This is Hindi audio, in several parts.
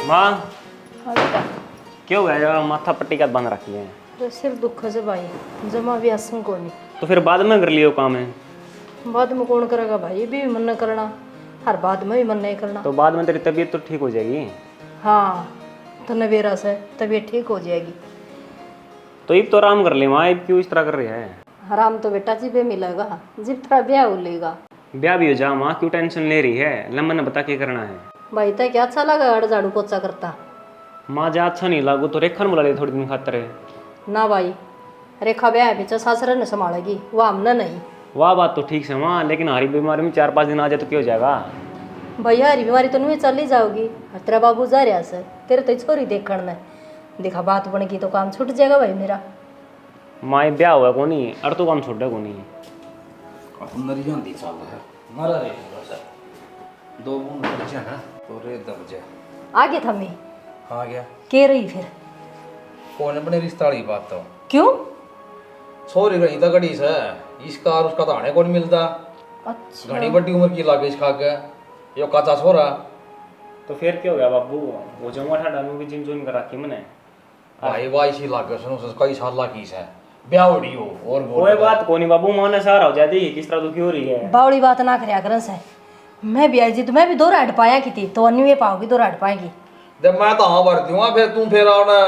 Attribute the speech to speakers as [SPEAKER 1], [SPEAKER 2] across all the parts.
[SPEAKER 1] माँ
[SPEAKER 2] हाँ बेटा।
[SPEAKER 1] क्यों गया यार, माथा पट्टी का बंद रखी है?
[SPEAKER 2] तो सिर दुख से भाई, जमा भी असम को नहीं।
[SPEAKER 1] तो फिर बाद में कर लियो काम है।
[SPEAKER 2] बाद में कौन करेगा भाई, ये भी मन न करना, हर बाद में भी मन नहीं करना।
[SPEAKER 1] तो बाद में तेरी तबीयत तो ठीक हो जाएगी।
[SPEAKER 2] हाँ, तो नवेरा से तबीयत ठीक हो जाएगी।
[SPEAKER 1] तो अब तो आराम कर ले माँ, अब क्यों इस तरह कर रही है?
[SPEAKER 2] आराम तो बेटा जी पे मिलेगा जब तेरा ब्याह हो लेगा।
[SPEAKER 1] ब्याह भी हो जा माँ, क्यों टेंशन ले रही है? लम्बा ने बता क्या करना है।
[SPEAKER 2] भाई तक क्या अच्छा लगा अड़ झाड़ू पोछा करता?
[SPEAKER 1] माँ जा अच्छा नहीं लागू तो रेखा ने बुला ले थोड़ी दिन खातर है।
[SPEAKER 2] ना भाई, रेखा ब्याह है पीछे सासरे ने संभालेगी, वो हमने नहीं।
[SPEAKER 1] वाह बात तो ठीक है माँ, लेकिन हरी बीमारी में 4-5 दिन आ जाए तो क्या हो जाएगा?
[SPEAKER 2] भैया हरी बीमारी तो नहीं चली जाओगी, तेरा बाबू जा रहा से, तेरे तो छोरी देखण ने देखा बात बन गई तो काम छूट जाएगा भाई मेरा।
[SPEAKER 1] माँ ये ब्याह हुआ को नहीं, और तो काम छोड़ा को नहीं।
[SPEAKER 3] अपन नरियांदी चल है मरा रे बस दो बूंद बचा ना तो रे दब जा
[SPEAKER 2] आगे था मैं
[SPEAKER 3] आ गया
[SPEAKER 2] के रही फिर
[SPEAKER 3] कौन अपने रिश्ता वाली बात तो
[SPEAKER 2] क्यों?
[SPEAKER 3] छोरी घड़ी तो घड़ी से इसका और उसका तो आने को नहीं मिलता।
[SPEAKER 2] अच्छा
[SPEAKER 3] घड़ी बड़ी उम्र की लागे इसका के यो काचा छोरा।
[SPEAKER 1] तो फिर क्या हो गया बाबू, वो जमा ठा डालू की जिम जोइन करा के मैंने
[SPEAKER 3] भाई वाई सी लागे सुनो से कई साल की है ब्याह उड़ी हो और
[SPEAKER 1] कोई बात को नहीं बाबू, माने सारा हो जाती है, किस तरह दुखी हो रही है।
[SPEAKER 2] बावड़ी बात ना करया करन से, मैं भी आई जी तो मैं भी दो राड पाया की थी, तो अन्य में पाओगी दो राड पाएगी।
[SPEAKER 3] जब मैं तो हाँ भर दूंगा फिर तुम फिर आओ ना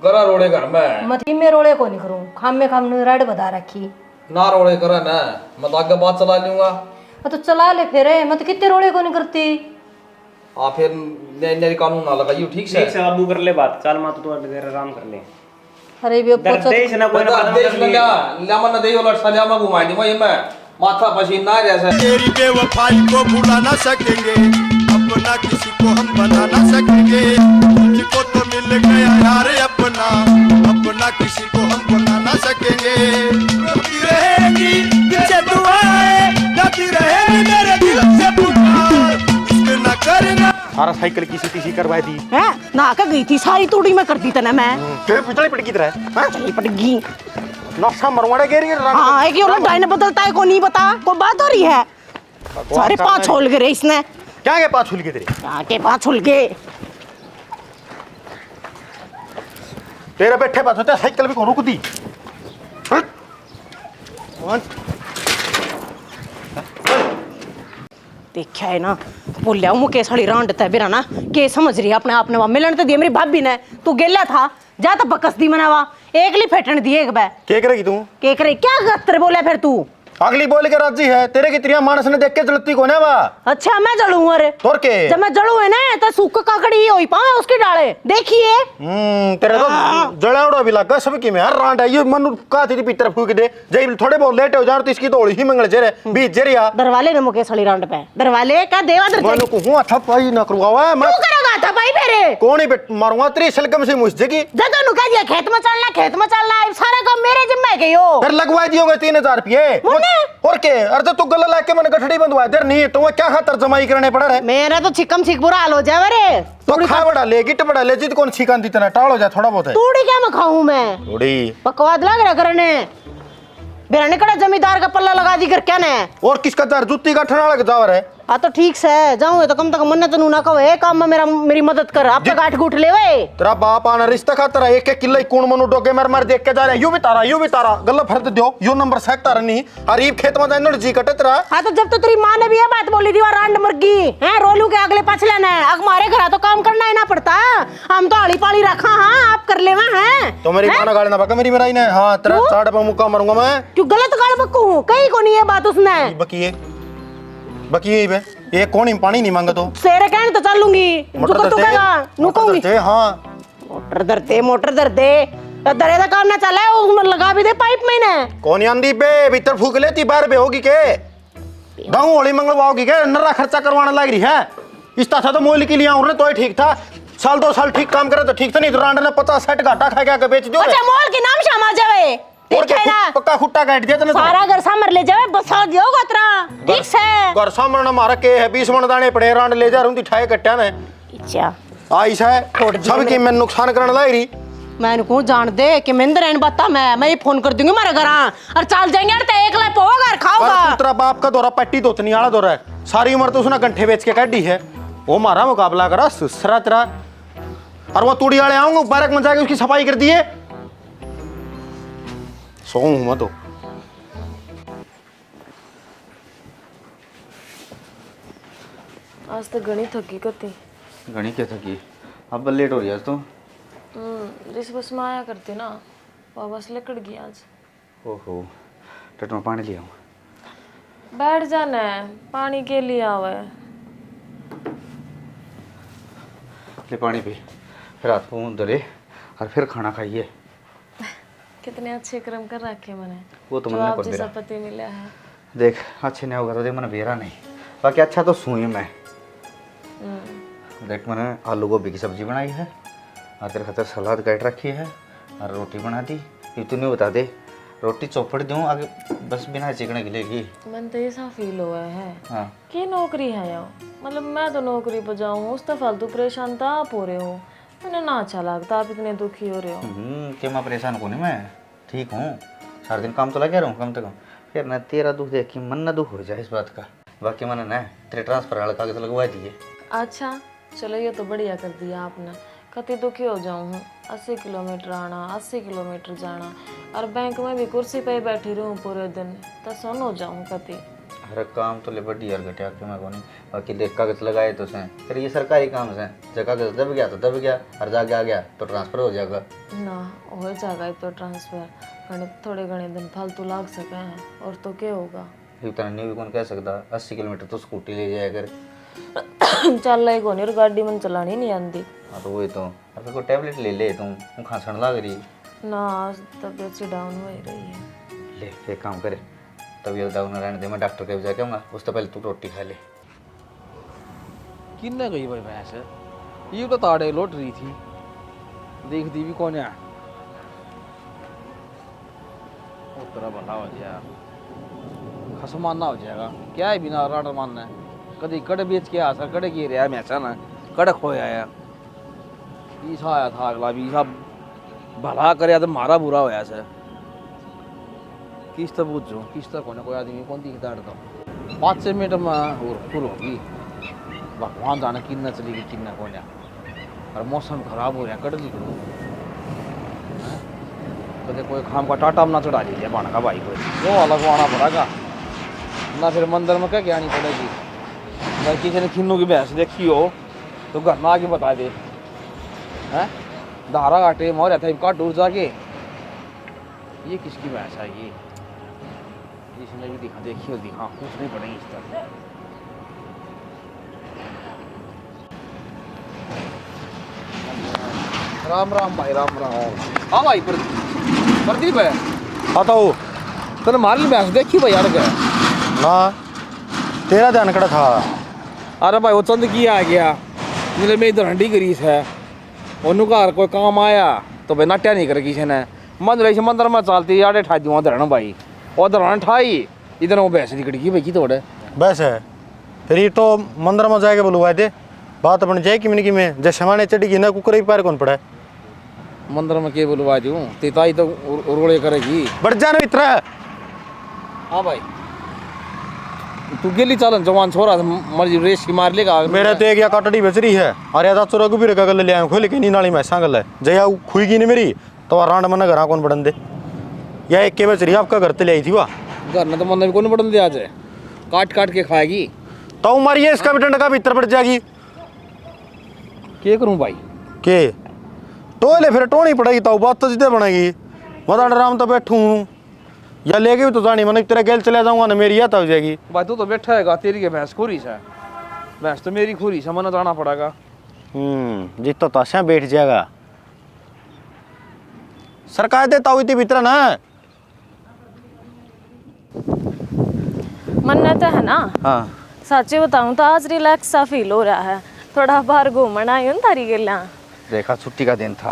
[SPEAKER 3] गरा रोड़े घर में
[SPEAKER 2] मत कि मैं रोड़े को नहीं करूं, खाम में खाम ने राड बता रखी
[SPEAKER 3] ना रोड़े करा ना मैं तो आगे बात चला लूंगा।
[SPEAKER 2] तो चला ले फिर मत कितने रोड़े को नहीं करती।
[SPEAKER 3] आ फिर नई कानून ना लगाइयो ठीक से।
[SPEAKER 1] ठीक से बाबू कर ले बात, चल माँ तो देर आराम कर ले।
[SPEAKER 2] अरे भी
[SPEAKER 1] दर्द देश ना कोई ना
[SPEAKER 3] बता देश में क्या लेमन दे यो लट सजा में घुमा दी मैं माथा पसीना जैसे
[SPEAKER 4] तेरी बेवफाई को भुला ना सकेंगे, अपना किसी को हम बना ना सकेंगे। तुझको तो मिल गया यार अपना, अपना किसी को हम बना ना सकेंगे। रोती रहेगी पीछे दुआएं, गाती रहेगी मेरे दिल से पुकार, इश्क ना करना।
[SPEAKER 5] सारा साइकिल की सीटी करवाई दी
[SPEAKER 6] है ना का गई थी सारी तोड़ी में कर दी तने मैं
[SPEAKER 5] फिर पिछले पट की तरह हां
[SPEAKER 6] चली पड़ गई
[SPEAKER 5] नक्शा मरवाड़े गेरी
[SPEAKER 6] हाँ एक ये डायने बदलता है को नहीं बता कोई बात हो रही है। सारे पांच छोल गए इसने
[SPEAKER 5] क्या के पांच छुल के तेरे
[SPEAKER 6] क्या के पांच छोल गए
[SPEAKER 5] तेरे बैठे पास होता साइकिल भी को रुक दी
[SPEAKER 6] देखा है ना बोलिया मुके साड़ी रांडता है बेरा ना के समझ रही है अपने आप ने मिलन तो दिए मेरी भाभी ने तू गेला था जा तो बकस दी मनावा एकली फेटन दी एक बार
[SPEAKER 5] के करेगी तू
[SPEAKER 6] के करे क्या गत्तर बोले फिर तू
[SPEAKER 5] अगली बोल के राजी है तेरे की त्रिया मानस ने देख के जलती को ना वा
[SPEAKER 6] अच्छा मैं जलूं अरे
[SPEAKER 5] तोर के
[SPEAKER 6] जब मैं जलूं है ना तो सूख काकड़ी होई पावे उसके डाले देखिए
[SPEAKER 5] तेरे तो जड़ावड़ा भी लगा सब की में यार रांड है ये मन का तेरी भीतर फूक दे जब थोड़े बहुत लेट हो जा तो इसकी तो ही मंगल जेरे बीच जेरिया
[SPEAKER 6] दरवाले ने मुके सड़ी रांड पे दरवाले का देवा दर
[SPEAKER 5] मानो को हूं अच्छा पाई ना करवावा मैं
[SPEAKER 6] तू करेगा था भाई मेरे
[SPEAKER 5] कौन ही मारूंगा तेरी सलगम से मुझ जगी
[SPEAKER 6] दादा नु कह दिया खेत में चलना सारा काम मेरे जिम्मे के हो
[SPEAKER 5] फिर लगवा दियोगे 3000 रुपये और के अरे तू गला लाके मैंने गठड़ी बंधवा दे नहीं तो क्या खातर जमाई करने पड़ा रे
[SPEAKER 6] मेरा तो छिकम छिक बुरा हाल हो जाए रे
[SPEAKER 5] तो खा बड़ा ले गिट बड़ा ले जित कौन छिकान दी तना टाल हो जाए थोड़ा बहुत है
[SPEAKER 6] तूड़ी क्या मैं खाऊं मैं
[SPEAKER 5] थोड़ी
[SPEAKER 6] बकवाद लग रहा करने बेरा निकड़ा जमींदार का पल्ला लगा दी कर क्या ने
[SPEAKER 5] और किसका दर जुत्ती का ठना लग जावर है
[SPEAKER 6] हाँ तो ठीक से जाऊँ तो कम तक मन तो ना कहो ए काम में मेरी मदद कर आपका गाठ गुठ ले वे
[SPEAKER 5] तेरा बाप आना रिश्ता खातर एक एक किलो कौन मनु डोगे मर देख के जा रहे यू भी तारा गल्ला फरद दो यो नंबर सेट तारा नहीं अरीब खेत में जाने जी कटे तेरा
[SPEAKER 6] हाँ तो जब तो तेरी माँ ने भी ये बात बोली थी रांड मुर्गी है रोलू के अगले पछले ने अब हमारे घर तो काम करना ही ना पड़ता हम तो आड़ी पाड़ी रखा हाँ आप कर ले हैं
[SPEAKER 5] तो मेरी माँ गाड़ी ना पका मेरी मेरा ही हाँ तेरा साढ़े पे मुक्का मारूंगा मैं
[SPEAKER 6] क्यों गलत गाड़ बक्कू कहीं को नहीं है बात उसने
[SPEAKER 5] बकिए बे ये कौन ही पानी नहीं मांगा तो
[SPEAKER 6] सेरे कहने तो चलूंगी
[SPEAKER 5] मोटर दरते हाँ
[SPEAKER 6] मोटर दरते दरे का काम ना चला है उसमें लगा भी दे पाइप में ना
[SPEAKER 5] कौन आंदी बे भीतर फूक लेती बाहर बे होगी के गाँव होली मंगलवाओगी के नर्रा खर्चा करवाने लग रही है इस तरह तो मोल के लिए आऊँ तो ठीक था साल 2 साल ठीक काम करे तो ठीक था नहीं तो रांड ने 50-60 घाटा खा गया बेच दो
[SPEAKER 6] अच्छा मोल के नाम शामा जावे
[SPEAKER 5] और पक्का खुट्टा काट दिया तने
[SPEAKER 6] सारा घर सामर ले जावे बस आ दियो गतरा ठीक से
[SPEAKER 5] घर सामने मारा के है 20 मन दाने पड़े रांड ले जा रूंदी ठाए कट्टा ने
[SPEAKER 6] अच्छा
[SPEAKER 5] आइस है सब की मैं नुकसान करने लाई रही
[SPEAKER 6] मैंने को जान दे कि महेंद्र एन बता मैं ये फोन कर दूंगी मारे घर और चल जाएंगे और ते एक लाख पोगा घर खाओगा
[SPEAKER 5] तेरा बाप का दौरा पट्टी तो उतनी वाला दौरा है सारी उम्र तो उसने गंठे बेच के काटी है वो मारा मुकाबला करा सुसरा तेरा। और वो तूड़ी वाले आऊंगा बारक में जाके उसकी सफाई कर दिए। सो हूं मैं तो।
[SPEAKER 7] आज तो घनी थकी कती।
[SPEAKER 3] घनी क्या थकी, अब लेट हो रही है आज तो।
[SPEAKER 7] जिस बस में आया करती ना वो बस लकड़ गई आज।
[SPEAKER 3] ओहो, टट में पानी लिया।
[SPEAKER 7] बैठ जाना है, पानी के लिए आवे।
[SPEAKER 3] ले पानी पी, फिर हाथ मुंह धोले और फिर खाना खाइए।
[SPEAKER 7] कितने अच्छे कर्म कर रखे मैंने,
[SPEAKER 3] वो तो
[SPEAKER 7] जो
[SPEAKER 3] मैंने
[SPEAKER 7] आप
[SPEAKER 3] कर
[SPEAKER 7] जैसा
[SPEAKER 3] दिया।
[SPEAKER 7] पति मिला है।
[SPEAKER 3] देख अच्छे नहीं होगा तो देख मैंने बेरा नहीं, बाकी अच्छा तो सुई मैं। देख मैंने आलू गोभी की सब्जी बनाई है और तेरे खातर सलाद काट रखी है और रोटी बना दी। ये तूने बता दे, रोटी चौपड़ दूँ आगे बस बिना चिकने गिलेगी।
[SPEAKER 7] मन तो ऐसा फील हुआ है
[SPEAKER 3] हाँ
[SPEAKER 7] कि नौकरी है यो, मतलब मैं तो नौकरी पर जाऊँ उस तो फालतू परेशान तो आप हो रहे हो। मैंने ना अच्छा लगता आप इतने दुखी हो रहे हो।
[SPEAKER 3] क्या मैं परेशान को नहीं, मैं ठीक हूँ। सारा दिन काम तो लगे रहूँ कम से कम, फिर ना तेरा दुख देख के मन ना दुख हो जाए इस बात का। बाकी मैंने ना तेरे ट्रांसफर वाला कागज लगवा दिए।
[SPEAKER 7] अच्छा चलो ये तो बढ़िया कर दिया आपने। कति दुखी हो जाऊँ हूँ, 80 किलोमीटर आना 80 किलोमीटर जाना और बैंक में भी कुर्सी पे बैठी रहूँ पूरे दिन तो सुन हो जाऊँ कति।
[SPEAKER 3] अरे काम तो ले बड़ी यार घटिया क्यों मैं को नहीं। बाकी देख कागज लगाए तो से फिर ये सरकारी काम से जब कागज दब गया तो दब गया और जाके आ गया तो ट्रांसफर हो जाएगा
[SPEAKER 7] ना हो जाएगा तो ट्रांसफर, घने थोड़े घने दिन फालतू लाग सके हैं और तो क्या होगा।
[SPEAKER 3] इतना नहीं भी कौन कह सकता, 80 किलोमीटर तो स्कूटी ले जाया कर।
[SPEAKER 7] चल रही कौन और गाड़ी में चलानी नहीं आती।
[SPEAKER 3] हाँ तो वही तो, अब कोई टैबलेट ले ले तुम खांसण लग रही।
[SPEAKER 7] ना आज तबीयत से डाउन हो ही रही है।
[SPEAKER 3] ले एक काम करे, तबीयत डाउन रहने दे, मैं डॉक्टर के भी जाके आऊँगा, उससे पहले तू रोटी खा ले।
[SPEAKER 8] किन्ने गई भाई भैंस, ये तो ताड़े लौट रही थी, देखती भी कौन है। तेरा भला हो जाएगा, खसमाना हो जाएगा। क्या है बिना राडर मानना है, कभी कड़ बेच के आ सर कड़े की रहा मैं ना कड़क हो आया। ईसा आया था अगला भी, ईसा भला करे तो मारा बुरा होया सर। किस्त पूछो किस्त कोई आदमी कौन दी दाड़ तो 5-6 मिनट में और फुल होगी। भगवान जाने किन्ना चलेगी किन्ना कौन है। और मौसम खराब हो रहा है, कड़ निकलो कदे कोई खाम का टाटा में ना चढ़ा लीजिए बाण का भाई को, वो अलग आना पड़ेगा ना। फिर मंदिर में क्या आनी पड़ेगी। अगर किसी ने खिन्नू की भैंस देखी हो तो घर में आके बता दे हैं। धारा काटे मोर रहता है काट उड़ जाके, ये किसकी भैंस है ये, इसने भी दिखा देखी हो दिखा कुछ नहीं पड़ेगी इस तरह। राम राम भाई राम राम। हाँ भाई प्रदीप है।
[SPEAKER 5] हाँ तो
[SPEAKER 8] तूने मार ली भैंस देखी भाई यार क्या
[SPEAKER 5] ना तेरा ध्यान कड़ा था।
[SPEAKER 8] अरे भाई वो चंद की आ गया मिले में इधर हंडी गरीस है ओनू घर कोई काम आया तो भाई नट्या नहीं कर किसी ने मंदिर से मंदिर में चलती यार ठा दूँ धरण भाई और धरण ठाई इधर वो भैंस निकल गई भाई की तोड़े
[SPEAKER 5] बस है फिर ये तो मंदिर में जाके बुलवाए थे बात बन जाए कि मैंने कि मैं जैसे हमारे चढ़ी ना कुकर ही पैर कौन पड़ा है
[SPEAKER 8] मंदिर में के बुलवा दूँ तेताई तो उड़ोड़े करेगी
[SPEAKER 5] बढ़ जाना इतना।
[SPEAKER 8] हाँ भाई तू गेली चालन जवान छोरा मर्जी रेस की मार लेगा
[SPEAKER 5] मेरा तो एक या कटड़ी बेच रही है और या चोरा को भी रखा गल ले आया खोल के नहीं नाली में सांगल है जया खुईगी नहीं मेरी तो रांड मन घर कौन बढ़न दे या एक के बेच रही आपका घर ते ले आई थी वाह
[SPEAKER 8] घर में तो मन कौन बढ़न दे आज काट काट के खाएगी
[SPEAKER 5] तो मारिए इसका भी डंडा का भीतर पड़ जाएगी।
[SPEAKER 8] क्या करूँ भाई
[SPEAKER 5] के टोले फिर टोनी पड़ेगी तो बात तो जिदे बनेगी मदान आराम तो बैठू हूँ या लेके भी तो जानी मैंने तेरा गैल चले जाऊंगा ना मेरी याद हो जाएगी।
[SPEAKER 8] भाई तू तो बैठा है तेरी के भैंस खुरी से भैंस तो मेरी खुरी से मन जाना पड़ेगा।
[SPEAKER 5] जित तो तस्या बैठ जाएगा सरकार देता हुई थी भीतर ना
[SPEAKER 7] मन तो है ना।
[SPEAKER 3] हाँ
[SPEAKER 7] सच्ची बताऊं तो आज रिलैक्स सा फील हो रहा है, थोड़ा बाहर घूमन आई हूँ तारी गेला।
[SPEAKER 3] देखा छुट्टी का दिन था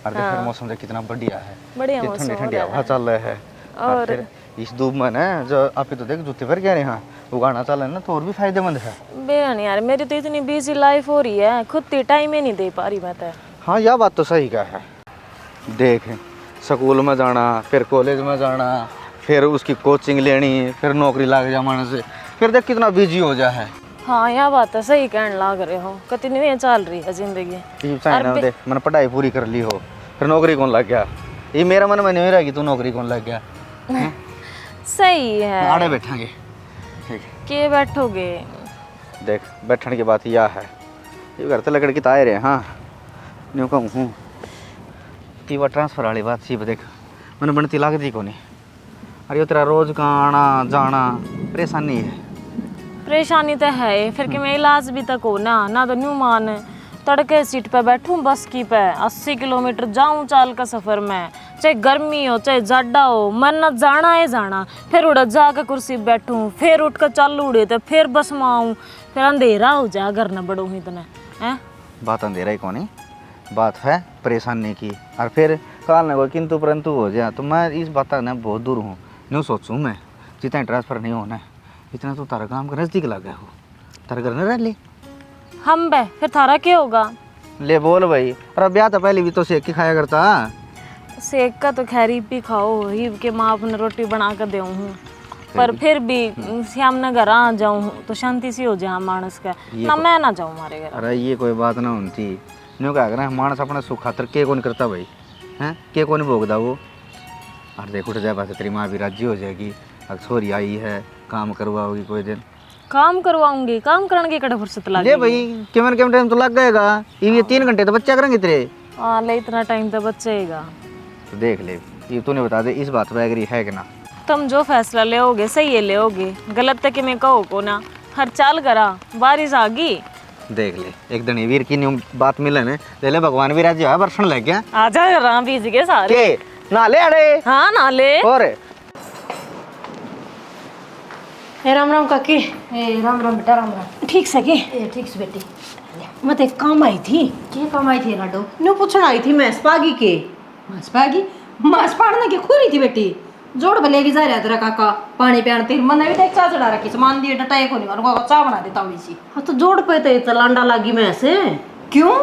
[SPEAKER 3] और देख फिर मौसम देख कितना बढ़िया है,
[SPEAKER 7] बढ़िया
[SPEAKER 3] ठंडी
[SPEAKER 7] मौसम
[SPEAKER 3] ठंडी
[SPEAKER 7] हो
[SPEAKER 3] हवा
[SPEAKER 7] रहा है।
[SPEAKER 3] चल रहा है। और फिर इस धूप में ना जो आप तो देख जूते भर गए हाँ उगाना चल रहा है ना तो और भी फायदेमंद है।
[SPEAKER 7] बेहन यार मेरी तो इतनी बिजी लाइफ हो रही है खुद ही टाइम ही नहीं दे पा रही मैं तो।
[SPEAKER 3] हाँ यह बात तो सही का है। देख स्कूल में जाना फिर कॉलेज में जाना फिर उसकी कोचिंग लेनी फिर नौकरी लग जाने से फिर देख कितना बिजी हो जा है।
[SPEAKER 7] हाँ यह बात है, सही कहने लाग रहे हो। कितनी नहीं चल रही है जिंदगी।
[SPEAKER 3] ये चाहे दे मैंने पढ़ाई पूरी कर ली हो फिर नौकरी कौन लग गया, ये मेरा मन में नहीं रहा कि तू नौकरी कौन लग गया।
[SPEAKER 7] सही है।
[SPEAKER 3] आड़े बैठेंगे ठीक है।
[SPEAKER 7] के बैठोगे?
[SPEAKER 3] देख बैठने की बात यह है, ये घर तो लकड़ की तार है। हाँ न्यू कहूँ हूँ कि वह ट्रांसफ़र वाली बात सी देख मैंने बनती लागती को नहीं। अरे ये तेरा रोज का आना जाना परेशानी है।
[SPEAKER 7] परेशानी तो है, फिर कि मैं इलाज भी तक हो ना तो न्यू मान तड़के सीट पे बैठूं बस की पे 80 किलोमीटर जाऊं चाल का सफ़र में, चाहे गर्मी हो चाहे जाडा हो, मन न जाना है जाना। फिर उड़ जाकर कुर्सी पे बैठूं, फिर उठ कर चालू उड़े तो फिर बस में आऊँ, फिर अंधेरा हो जाए घर न बढ़ो ही इतने हैं।
[SPEAKER 3] बात अंधेरा ही कौन बात है परेशानी की। और फिर काल न कोई किंतु परंतु हो जाए तो मैं इस बात ने बहुत दूर हूँ। न्यू सोचूँ मैं जितना ट्रांसफ़र नहीं होना है इतना तो तारा काम का नज़दीक लग गया हो, तारा घर न रह ले
[SPEAKER 7] हम बे फिर थारा क्या होगा?
[SPEAKER 3] ले बोल भाई। और ब्याह तो पहले भी तो सेक के खाया करता।
[SPEAKER 7] सेक का तो खैर ही खाओ ही के माँ अपने रोटी बना कर दे हूँ, पर फिर भी श्याम न घर आ जाऊँ तो शांति सी हो जाए मानस का ना, मैं ना जाऊँ हमारे घर।
[SPEAKER 3] अरे ये कोई बात ना होती न्यू क्या करें मानस अपने सुख खातर के कौन करता भाई हैं, के कौन भोगदा वो। और देख उठ जाए बात तेरी माँ भी राजी हो जाएगी, अब छोरी आई है काम करवाओगी कोई दिन।
[SPEAKER 7] काम करवाऊंगी, काम करने की कड़ा फुर्सत लगी
[SPEAKER 3] ले भाई केवन केवन टाइम तो लग जाएगा, ये 3 घंटे तो बच्चा करेंगे तेरे।
[SPEAKER 7] हाँ ले इतना टाइम तो बचेगा।
[SPEAKER 3] तो देख ले ये तूने बता दे इस बात पर एग्री है कि ना।
[SPEAKER 7] तुम जो फैसला लेओगे सही है लेओगे, गलत तक मैं कहो को ना। हर चाल करा बारिश आ गई
[SPEAKER 3] देख ले एक दिन वीर की न्यू बात मिले ने ले ले भगवान भी राजी है बरसन लग गया।
[SPEAKER 7] आ जा राम बीज के सारे
[SPEAKER 3] के ना ले अड़े।
[SPEAKER 7] हाँ ना ले
[SPEAKER 3] और
[SPEAKER 6] राम राम काकी।
[SPEAKER 2] राम राम बेटा राम राम।
[SPEAKER 6] ठीक से के?
[SPEAKER 2] ठीक से बेटी।
[SPEAKER 6] मैं तो एक काम आई थी।
[SPEAKER 2] क्या काम आई थी लाडो?
[SPEAKER 6] न्यू पूछना आई थी मैं स्पागी के।
[SPEAKER 2] मांस पागी मांस पाड़ने की खुरी थी बेटी, जोड़ बलेगी जा रहा तेरा काका पानी पियान तेरी मन भी देख चा चढ़ा रखी सामान दिए डटाए को नहीं और चाह बना देता हूँ इसी।
[SPEAKER 6] हाँ तो जोड़ पे तो इतना लांडा लगी मैं से।
[SPEAKER 2] क्यों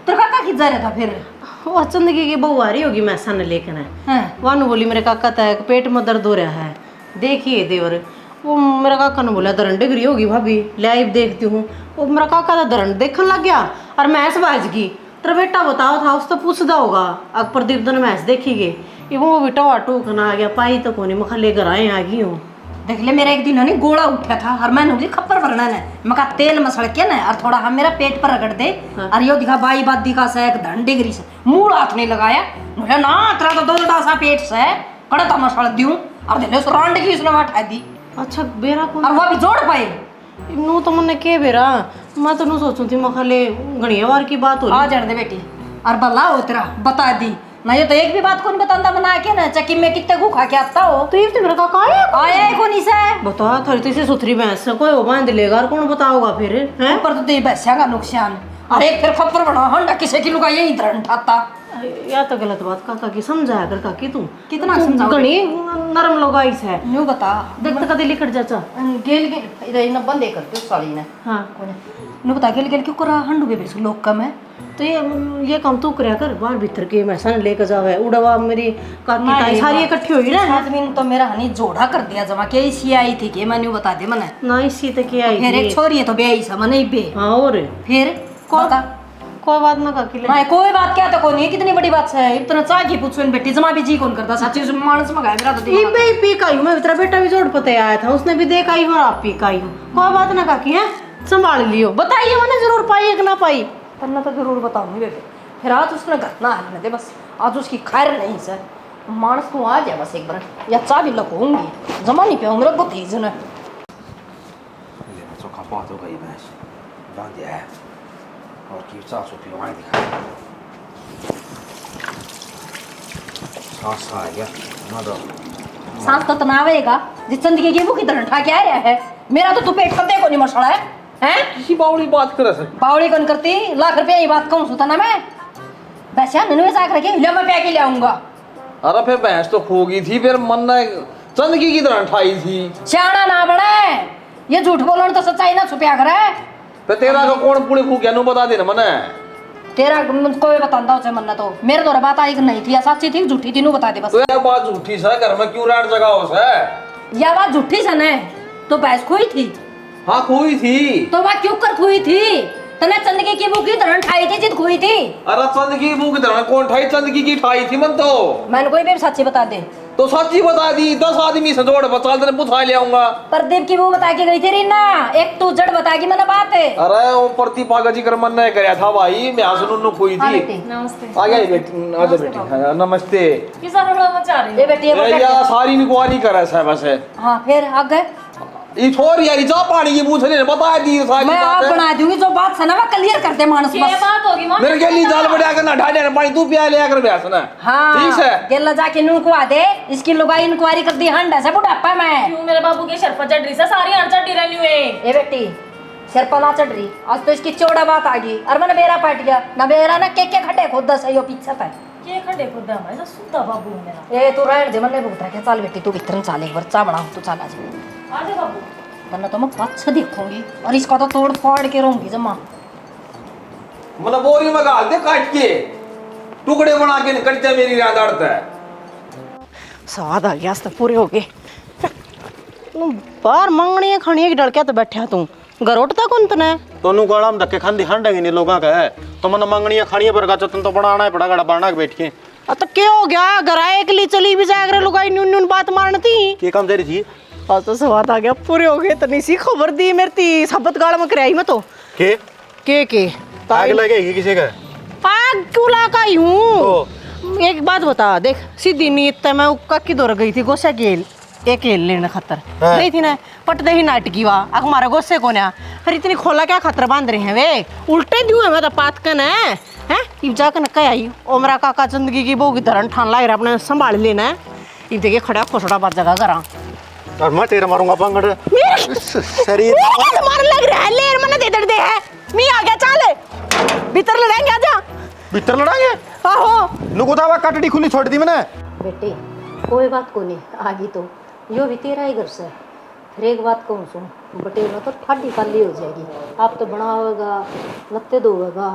[SPEAKER 2] तेरा काका किस जा रहा था फिर?
[SPEAKER 6] वो चंदगी की बहू आ रही होगी मैं सन लेकर
[SPEAKER 2] हैं
[SPEAKER 6] वानू बोली मेरे काका तक पेट में दर्द हो रहा है, देखिए देवर। वो मेरा काका ने बोला दरंड गिरी होगी भाभी, लाइव देखती हूँ। वो मेरा काका तो दरंड देखने लग गया और मैच बाज गई। तेरा बेटा बताओ था उससे पूछदा होगा अब प्रदीप दिन मैच देखीगे ये वो बेटा ऑटो खाना आ गया पाई तो कोनी मैं खाली घर आए आ गई हूँ।
[SPEAKER 2] देख ले मेरा एक दिन नहीं गोला उठा था और मैंने बोली खप्पर भरना है मका तेल मसल के ना और थोड़ा हम मेरा पेट पर रगड़ दे और यो दिखा बाई बात दिखा से एक धन डिग्री से मूड हाथ नहीं लगाया बोला ना तेरा तो दो सा पेट से कड़ा तो मसल दूं और दिले उस रांड की उसने उठा दी।
[SPEAKER 6] अच्छा बेरा को
[SPEAKER 2] और वो भी जोड़ पाए
[SPEAKER 6] नू तो मैंने के बेरा मैं तो नू सोचूं थी मैं खाली घड़िया बार की बात हो
[SPEAKER 2] आ जाने दे बेटी और बल्ला हो तेरा बता दी ना ये तो एक भी बात कौन बताता बना के ना चक्की में कितने गु खा के आता हो
[SPEAKER 6] तो ये तो मेरा काका
[SPEAKER 2] आया है कौन इसे
[SPEAKER 6] बता थोड़ी तो इसे सुथरी भैंस से कोई वो बांध लेगा और कौन बताओगा फिर हैं?
[SPEAKER 2] पर तो ये भैंसा का नुकसान और एक फिर खप्पर बना हंडा किसी की लुका यही धरण ठाता
[SPEAKER 6] या तो गलत बात काका की समझाया कर काकी तू
[SPEAKER 2] कितना समझाओ
[SPEAKER 6] घनी नरम लोगाई है
[SPEAKER 2] न्यू बता
[SPEAKER 6] देख तो कदे लिखट जाचा
[SPEAKER 2] गेल के इधर इन बंदे करते उस साली ने
[SPEAKER 6] हाँ
[SPEAKER 2] न्यू बता गेल क्यों करा हंडू के बेस लोग कम है
[SPEAKER 6] तो ये काम तू करया कर बाहर भीतर के मैं सन लेकर जावे उड़वा मेरी काकी ताई सारी इकट्ठी हुई ना
[SPEAKER 2] आदमी तो मेरा हनी जोड़ा कर दिया जमा के इसी आई थी के मैं न्यू बता दे मने
[SPEAKER 6] ना इसी तक के आई
[SPEAKER 2] फिर एक छोरी है तो बे आई सा मने बे
[SPEAKER 6] हाँ और
[SPEAKER 2] फिर
[SPEAKER 6] कौन कोई बात ना काकी ले
[SPEAKER 2] मैं कोई बात क्या तो कोई नहीं कितनी बड़ी बात है इतना चाह की पूछो बेटी जमा भी जी कौन करता सच्ची मानस मंगाया मेरा तो
[SPEAKER 6] ये बे पी का मैं तेरा बेटा भी जोड़ पते आया था उसने भी देखा ही और आप पी का ही कोई बात ना काकी है संभाल लियो बताइए मैंने जरूर पाई है कि ना पाई
[SPEAKER 2] वरना तो जरूर बताऊंगी बेटे फिर आज उसने घटना हालने दे बस आज उसकी खैर नहीं सर मानस तू आ जाए बस एक बार या चाह भी लगूंगी जमा नहीं पे मेरा भतीज ने
[SPEAKER 3] चोखा बात हो गई भैंस बांध दिया है और की सास उठी वहाँ दिखा सांस आ गया ना दो
[SPEAKER 2] सांस तो तना आवेगा जिस जिंदगी की वो किधर उठा के आ रहा है मेरा तो तू पेट कर दे को नहीं मसला है हैं
[SPEAKER 8] किसी बावड़ी बात करे सर
[SPEAKER 2] पावड़ी कौन करती लाख रुपया की बात कहूँ सुता ना मैं वैसे ननवे साख रखे ले मैं पैके ले आऊंगा
[SPEAKER 8] अरे फिर भैंस तो खो गई थी फिर मन ने चंदगी की तरह ठाई थी
[SPEAKER 2] सियाना ना बने ये झूठ बोलने तो सच्चाई ना छुपया करे
[SPEAKER 8] फिर तेरा का कौन पूरी फूक नु बता दे ना मने
[SPEAKER 2] तेरा कोई बताता उसे मन्ना तो मेरे द्वारा बात आई नहीं थी या सच्ची थी झूठी थी नु बता दे बस
[SPEAKER 8] तो यह बात झूठी सा घर में क्यों राट जगह हो सा
[SPEAKER 2] या बात झूठी सन है तो भैंस खोई थी
[SPEAKER 8] हाँ खोई थी।
[SPEAKER 2] तो वह क्यों कर खोई थी? तने चंदगी की बुकी धरण ठाई थी जित खोई थी।
[SPEAKER 8] अरे चंद की मुंह की तरह कौन ठाई? चंद की ठाई थी मन तो।
[SPEAKER 2] मैंने कोई भी सच्ची बता दे।
[SPEAKER 8] तो सच्ची बता दी, 10 आदमी से जोड़ बचा देने बुझा ले आऊंगा।
[SPEAKER 2] प्रदीप की वो बता के गई थी रीना, एक तू जड़ बता की मैंने बात है।
[SPEAKER 8] अरे वो प्रतिभा का जिक्र मन नहीं कराया था भाई, मैं हंसनू खोई
[SPEAKER 2] हाँ
[SPEAKER 8] थी।
[SPEAKER 2] बेटी,
[SPEAKER 7] नमस्ते।
[SPEAKER 8] आ गया बेटी, आजा बेटी। हाँ, नमस्ते।
[SPEAKER 7] किस रगड़ा मचा रही
[SPEAKER 2] ये बेटी ये
[SPEAKER 8] ये
[SPEAKER 2] पकड़
[SPEAKER 8] या
[SPEAKER 2] के।
[SPEAKER 8] सारी निगवानी करे है बस है।
[SPEAKER 2] हाँ फिर आ गए।
[SPEAKER 8] ये छोरी यारी जा पानी की पूछ ने बता दी सारी
[SPEAKER 2] मैं आप
[SPEAKER 8] बात है।
[SPEAKER 2] बना दूंगी जो बात है ना वो क्लियर कर दे मानस
[SPEAKER 7] ये
[SPEAKER 2] बस।
[SPEAKER 7] बात होगी मां।
[SPEAKER 8] मेरे के लिए जाल बढ़िया करना ढाडे ने पानी तू पिया लिया कर ब्यास ना।
[SPEAKER 2] हाँ
[SPEAKER 8] ठीक है।
[SPEAKER 2] गेला जाके नुकवा दे, इसकी लुगाई इंक्वायरी कर दी हंडा से बुढ़ापा में।
[SPEAKER 7] क्यों मेरे बाबू की शरफत चढ़ रही से सारी हर चढ़ रही हुए।
[SPEAKER 2] ए बेटी सिर पर ना चढ़ रही, आज तो इसकी चौड़ा बात आ गई। और मैंने बेरा पट गया ना, बेरा ना के खड्डे खुद दस है यो पीछे पे।
[SPEAKER 7] के खड्डे खुद हमारे से सुद्धा बाबू है मेरा।
[SPEAKER 2] ए तू रहने दे, मैंने भूखा के चल बेटी तू भीतर चल, एक बार चा बनाऊं तू चल आ जा।
[SPEAKER 7] आजा बाबू।
[SPEAKER 2] वरना तो मैं अच्छा देखूंगी और इसका तो तोड़ फाड़ के रहूंगी जमा।
[SPEAKER 8] मतलब बोरी में गाल दे काट के टुकड़े बना के कच्चा मेरी याद आड़ता है।
[SPEAKER 6] स्वाद आ गया, आज तो पूरे हो गए। बाहर मंगनी खानी की डड़किया तो बैठा तू घर उठता कौन तने?
[SPEAKER 5] तोनू गाड़ा में धक्के खान दी हंडेंगे नहीं लोगों का है तो मन मंगनिया खानिया पर गाचा तो बनाना है पड़ा गाड़ा बनाना के बैठ के।
[SPEAKER 6] तो क्या हो गया, घर आए के लिए चली भी जाए लुगाई न्यून न्यून बात मारती।
[SPEAKER 5] के काम दे रही थी?
[SPEAKER 6] आज तो स्वाद आ गया, पूरे हो गए। तनी सी खबर दी मेरी ती सबत गाड़ में कराई मैं तो के
[SPEAKER 5] आग लगेगी किसी का?
[SPEAKER 6] आग क्यों लगा ही हूँ। एक बात बता देख, सीधी नीयत मैं उक्का की दौर गई थी गोसा गेल एक लेने खतर गई थी ना, पटदे ही नाटकी वा अख हमारा गोसे को ना फिर इतनी खोला क्या खतर बांध रहे हैं वे उल्टे दूं है मैं तो पात कन है इब जाकर न कह आई ओ मेरा काका जिंदगी की बोगी धरन ठान ला अपने संभाल लेना है। इब देखिए खड़ा खोसड़ा बात जगह करा
[SPEAKER 5] और मैं तेरे मारूंगा पंगड़ शरीर
[SPEAKER 6] मार लग रहा है लेर मने दे दे है मी आ गया चल भीतर लड़ेंगे आजा
[SPEAKER 5] भीतर लड़ांगे।
[SPEAKER 6] आहो
[SPEAKER 5] नुकुदावा कटड़ी खुली छोड़ दी मैंने।
[SPEAKER 2] बेटी कोई बात को नहीं आगी तो यो भी तेरा ही घर से। फिर एक बात कहूँ सुन बटे में तो ठाडी खाली हो जाएगी। आप तो बनावेगा लत्ते धोवेगा,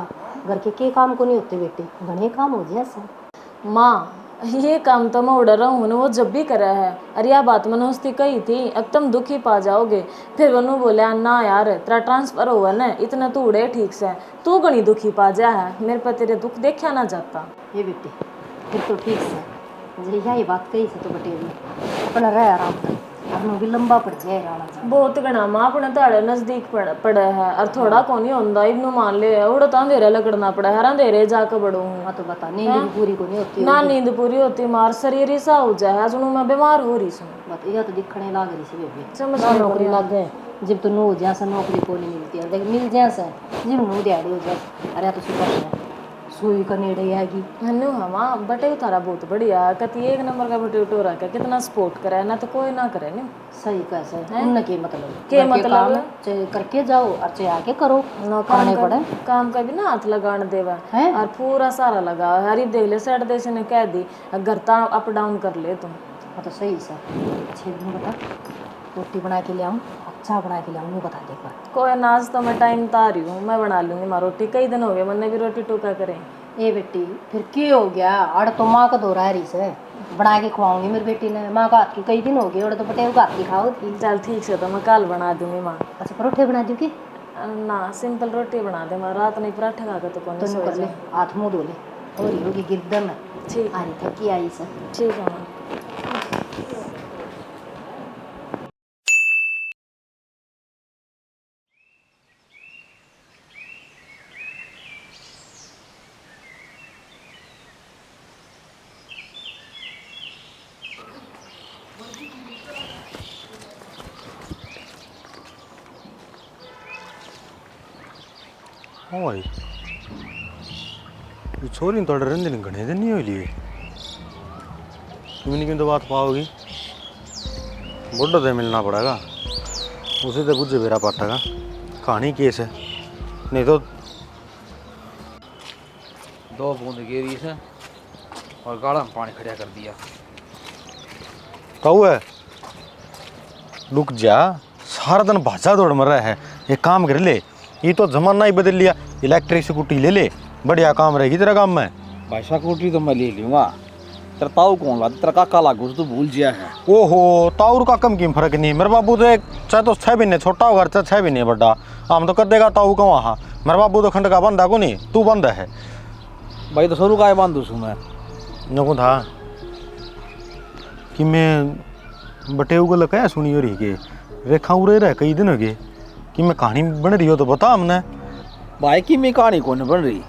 [SPEAKER 2] घर के काम को नहीं होते बेटी, घने काम हो जाए सब।
[SPEAKER 7] माँ ये काम तो मैं उड़ रहा हूँ ना, वो जब भी करा है। अरे यह बात मैंने उसकी कही थी, अब तुम दुखी पा जाओगे। फिर वनु बोले ना यार तेरा ट्रांसफर हुआ ना, इतना तू उड़े ठीक से, तू घनी दुखी पा जा है, मेरे पर तेरे दुख देखा ना जाता।
[SPEAKER 2] ये बेटी फिर तो ठीक से यही बात कही से तो बटे अपना रह आराम कर, अपनों भी लंबा पड़ जाए राणा जा।
[SPEAKER 7] बहुत घना माँ अपने ताड़े नजदीक पड़ा है और थोड़ा को नहीं होता इबनू मान ले उड़ तो अंधेरे लगड़ना पड़ा है, अंधेरे जाकर बड़ू हूँ।
[SPEAKER 2] मैं तो बता नींद भी पूरी को नहीं होती
[SPEAKER 7] ना नींद पूरी होती, मार शरीर ही सा हो जाए सुनू मैं बीमार हो रही सुन।
[SPEAKER 2] बात यह तो दिखने लाग रही सी बेबी
[SPEAKER 7] समझ
[SPEAKER 2] ना नौकरी लग गए जब तो नो जैसा नौकरी को नहीं मिलती है, देख मिल जैसा जिम नो दिहाड़ी हो जाए। अरे तो सुपर सुई का नेड़े आएगी
[SPEAKER 7] हनु हमा बटे तारा बहुत बढ़िया कति एक नंबर का बटे टोरा का कितना सपोर्ट करे ना तो कोई ना करे नहीं।
[SPEAKER 2] सही कैसे उनने के मतलब
[SPEAKER 7] के मतलब
[SPEAKER 2] चाहे करके जाओ और चाहे आके करो
[SPEAKER 7] ना काम का भी ना हाथ लगाने देवा और पूरा सारा लगा हरी देख ले सेट देश ने कह दी घर ता अप डाउन कर ले तुम।
[SPEAKER 2] हाँ तो सही सर 6 दिन बता रोटी बना के ले आऊँ, अच्छा बना के ले आऊँ बता दे बार।
[SPEAKER 7] कोई नाच तो मैं टाइम तो आ रही हूँ, मैं बना लूंगी माँ रोटी, कई दिन हो गए मैंने भी रोटी टूका करें।
[SPEAKER 2] ए बेटी फिर क्या हो गया, अड़ तो माँ का दो रही से बना के खवाऊंगी मेरी बेटी ने, माँ का हाथ की कई दिन हो गए, और तो बटे हाथ की खाओ थी।
[SPEAKER 7] चल ठीक से तो मैं कल बना दूंगी माँ।
[SPEAKER 2] अच्छा परोठे बना दूँगी
[SPEAKER 7] ना सिंपल रोटी बना दे माँ, रात नहीं पराठे खा के तो कौन
[SPEAKER 2] तो कर ले हाथ मुँह धो ले और ही होगी गिरदम
[SPEAKER 7] ठीक
[SPEAKER 2] आ रही थकी आई सर।
[SPEAKER 7] ठीक है माँ।
[SPEAKER 5] हाँ भाई ये छोरी तो डर दिन घने दिन नहीं हो लिए तुमने क्यों तो बात पाओगी बुढ़ो से मिलना पड़ेगा उसे तो बुझे मेरा पाटेगा कहानी केस है नहीं तो
[SPEAKER 8] 2 बूंद गिरी से और गाड़ा में पानी खड़ा कर दिया।
[SPEAKER 5] कहू है रुक जा, सारा दिन भाजा दौड़ मर रहा है, एक काम कर ले, ये तो जमाना ही बदल लिया, इलेक्ट्रिक स्कूटी ले ले, बढ़िया काम रहेगी तेरा काम में।
[SPEAKER 8] भाई स्कूटी तो मैं ले लूँगा तेरा ताऊ कौन ला तेरा काका लागू तू भूल जिया है।
[SPEAKER 5] ओहो ताऊर का कम की फर्क नहीं मेरे बाबू तो चाहे तो 6 महीने छोटा होगा चाहे 6 महीने बड़ा हम तो कर देगा ताऊ का वहाँ मेरे बाबू तो खंड का बंदा को नहीं तू बंद है
[SPEAKER 8] भाई तो शुरू का बांधू सू मैं
[SPEAKER 5] नको था कि मैं बटे उगल कह सुनी हो रही के रेखा उरे रह कई दिन हो गए कि मैं कहानी बन रही हो तो बता हमने
[SPEAKER 8] भाई की मैं कहानी कौन बन रही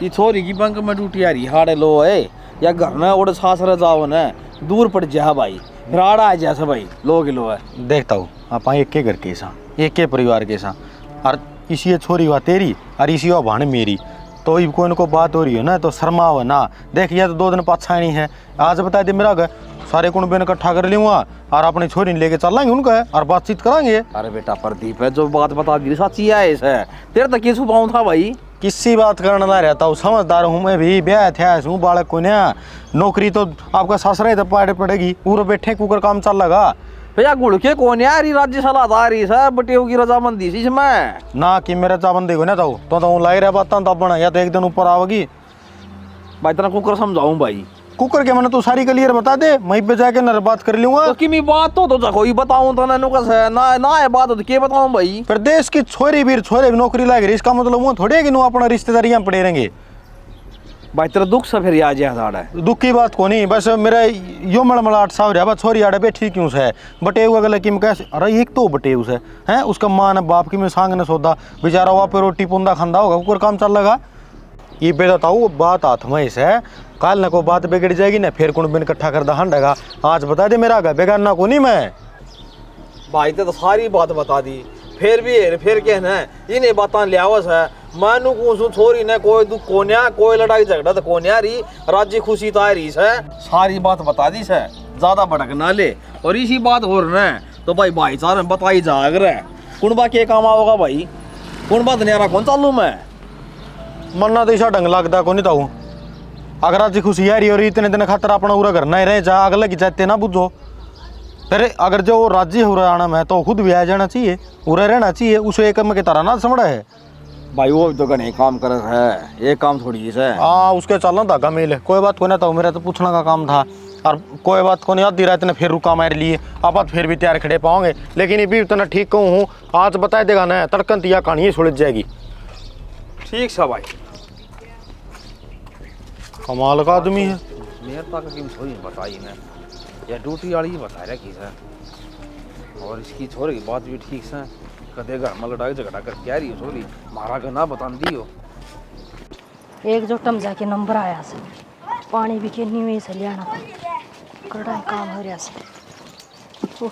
[SPEAKER 8] ये छोरी की बंक में ड्यूटी आ रही हाड़े लो है या घर में ओढ़ सासरे जाओ न दूर पड़ जा भाई फिर आड़ा आ जैसे भाई लो किलो है
[SPEAKER 5] देखता हूँ आप एक के घर के साथ एक के परिवार के साथ और इसी छोरी हुआ तेरी और इसी हुआ भाण मेरी तो ये कोई न कोई बात हो रही है ना तो शर्मा हो ना देख ये तो 2 दिन पाछा नहीं है आज बता दे मेरा घर सारे कुंबे ने इकट्ठा कर लूँगा और अपनी छोरी लेके चलेंगे उनका और बातचीत करेंगे।
[SPEAKER 8] अरे बेटा प्रदीप है जो बात बता दी सच्ची है इसे तेरे तक ये छुपाऊँ था भाई
[SPEAKER 5] किसी बात करना ना रहता हूँ समझदार हूँ मैं भी ब्याह थे हूँ बालक को ना नौकरी तो आपका ससुर ही तो पाड़े पड़ेगी पूरे बैठे कुकर काम चल लगा
[SPEAKER 8] भैया गुड़ के कौन यार राज्य सलाह आ रही सर बटे की रजामंदी सी इसमें
[SPEAKER 5] ना कि मेरा चाबंदी को ना तो लाई रहा बात तब बना या तो एक दिन ऊपर आवेगी
[SPEAKER 8] भाई तेरा कुकर समझाऊं भाई
[SPEAKER 5] कुकर के मैंने तू सारी क्लियर बता दे मैं पे जाके न बात कर लूंगा
[SPEAKER 8] तो कि मैं बात तो कोई बताऊं तो ना है बात तो क्या बताऊं भाई
[SPEAKER 5] प्रदेश की छोरी भी नौकरी लाग रही इसका मतलब वो थोड़ी है कि अपना रिश्तेदारियां पड़े रहेंगे
[SPEAKER 8] भाई तेरा दुख से फिर याद है
[SPEAKER 5] दुख की बात को नहीं बस मेरा यो मड़मड़ाट सा हो रहा है छोरी आड़े बैठी क्यों से बटे हुआ गला कि मैं कैसे अरे एक तो बटे उसे हैं उसका माँ ने बाप की मैं सांग ने सौदा बेचारा वहाँ पे रोटी पुंदा खांदा होगा ऊपर काम चल लगा ये बताओ बात हाथ में है कल ना कोई बात बिगड़ जाएगी ना फिर कौन बिन इकट्ठा कर दहांडेगा आज बता दे मेरा बेगाना को नहीं मैं
[SPEAKER 8] भाई तो सारी बात बता दी फिर कहना इन्हें बातें लियावस है मानू को छोरी ने कोई दुख कोन्या कोई लड़ाई झगड़ा तो कोन्या रही राज्य खुशी तो आ रही है सारी बात बता दी है ज्यादा भड़क ना ले और इसी बात हो रहा है तो भाई भाईचारा में बताई जाग रहा है कुणबा के काम आओगा भाई कुणबा दुनिया कौन चालू मैं
[SPEAKER 5] मरना तो ऐसा ढंग लगता को नहीं ताऊ अगर आज खुशी आ रही और इतने दिन खातर अपना पूरा घर नहीं रहे जा अगले की चाहते ना बुझो फिर अगर जो राज्य हो रहा आना मैं तो खुद भी आ जाना चाहिए पूरा रहना चाहिए उसे एक की तरह ना समझा है
[SPEAKER 8] भाई वो तो गणे काम कर है ये काम थोड़ी है
[SPEAKER 5] हाँ उसके चलना धागा मिल कोई बात को ना था मेरा तो पूछने का काम था और कोई बात को नहीं आधी रात ने फिर रुका मार लिए आप फिर भी तैयार खड़े पाओगे लेकिन ये भी इतना ठीक कहूँ हूँ आज बता देगा ना तड़कन तिया कहानी सुलझ जाएगी
[SPEAKER 8] ठीक सा भाई
[SPEAKER 5] कमाल का आदमी है
[SPEAKER 8] मेरे तक की छोरी बताई ने या ड्यूटी वाली ही बता रहा की सर और इसकी छोरी की बात भी ठीक से कदे घर में लड़ाई झगड़ा करके आ रही हो छोरी मारा का ना बता दी हो
[SPEAKER 2] एक जो टम जाके नंबर आया से पानी भी के नीवे से लियाना कड़ा काम हो रहा से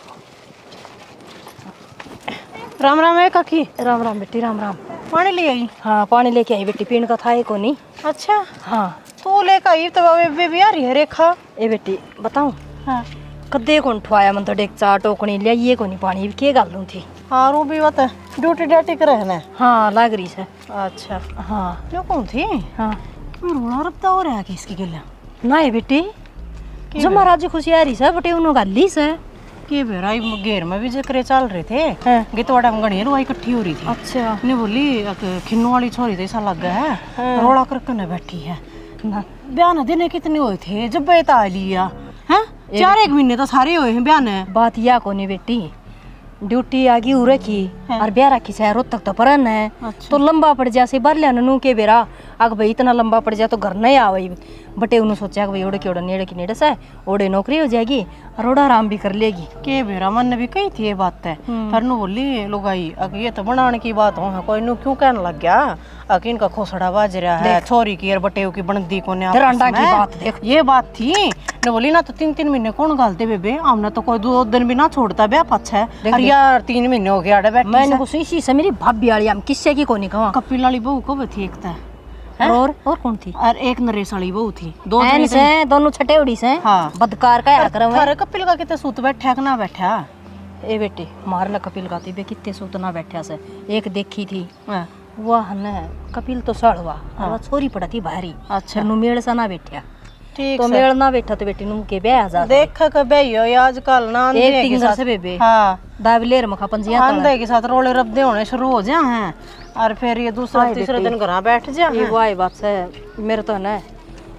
[SPEAKER 6] राम राम है काकी
[SPEAKER 2] राम राम बेटी राम राम
[SPEAKER 6] पानी ले आई
[SPEAKER 2] हाँ पानी लेके आई बेटी पीने का था ही को नहीं
[SPEAKER 6] अच्छा
[SPEAKER 2] हाँ
[SPEAKER 6] तू लेकर आई तो भी आ रही है रेखा
[SPEAKER 2] ए बेटी बताऊं
[SPEAKER 6] हाँ
[SPEAKER 2] कदे कौन ठवाया मन तो डेक चा टोकनी लिया ये को नहीं पानी भी के गालूं थी
[SPEAKER 6] हाँ रू भी बता ड्यूटी डाटी कर रहना
[SPEAKER 2] हाँ लाग रही से
[SPEAKER 6] अच्छा
[SPEAKER 2] हाँ
[SPEAKER 6] क्यों कौन थी
[SPEAKER 2] हाँ
[SPEAKER 6] रोना रबता हो रहा है कि इसकी गिल्ला
[SPEAKER 2] ना है बेटी जो महाराज खुशी आ रही से बटे उन्होंने गाली से
[SPEAKER 6] कि बेरा घेर में भी जिक्र चल रहे थे गितवाड़ा में गणी रुआई इकट्ठी हो रही थी
[SPEAKER 2] अच्छा
[SPEAKER 6] ने बोली खिन्नू वाली छोरी तो ऐसा लग गया है रोड़ा करके न बैठी है बयान देने कितने हुए थे जब बेता लिया है 4 महीने तो सारे हुए हैं बयान
[SPEAKER 2] बात या को नहीं बेटी ड्यूटी आगी उरे की और ब्याह रखी से रोज तक तो परन है तो लंबा पड़ जा से बार लिया ननू के बेरा अग भाई इतना लंबा पड़ जा तो घर नहीं आवे बटे उन्होंने सोचा कि भाई ओड़े की ओड़ा नेड़े की नेड़े से ओड़े नौकरी हो जाएगी और ओड़ा आराम भी कर लेगी
[SPEAKER 6] के बेरा मन ने भी कही थी ये बात है पर नु बोली लुगाई अग ये तो बनाने की बात हो कोई नु क्यों कहने लग गया अग इनका खोसड़ा बाज रहा है छोरी की और बटे की बनदी को ने
[SPEAKER 2] अंडा की बात देख
[SPEAKER 6] ये बात थी ने बोली ना तो 3 महीने कौन गालते बेबे हमने तो कोई 2 दिन भी ना छोड़ता ब्याह पाछे और यार 3 महीने हो गए आड़े बैठी
[SPEAKER 2] मैंने कुछ इसी से मेरी भाभी वाली हम किससे की कोनी कहवा
[SPEAKER 6] कपिल वाली बहू को थी एक था
[SPEAKER 2] और कौन थी
[SPEAKER 6] और एक नरेश वाली बहू थी दो
[SPEAKER 2] एन से दोनों छटे उड़ी से
[SPEAKER 6] हाँ
[SPEAKER 2] बदकार का करम
[SPEAKER 6] अरे कपिल का कितने सूत बैठा कि ना बैठा
[SPEAKER 2] ए बेटी मारना कपिल का थी बे कितने सूत ना बैठा से एक देखी थी वह ने कपिल तो सड़वा और छोरी पड़ा थी भारी
[SPEAKER 6] अच्छा
[SPEAKER 2] नु मेड़ सा ना बैठा
[SPEAKER 6] ठीक
[SPEAKER 2] तो मेड़ ना बैठा तो बेटी नु के ब्याह जा
[SPEAKER 6] देख के बेयो आजकल ना
[SPEAKER 2] एक टिंगर से बेबे
[SPEAKER 6] हां
[SPEAKER 2] दावलेर मखा पंजिया
[SPEAKER 6] अंधे के साथ रोले रब्दे होने शुरू हो जा हैं और फिर ये दूसरा तीसरे दिन घर बैठ जा
[SPEAKER 2] ये वाई बात से मेरे तो ना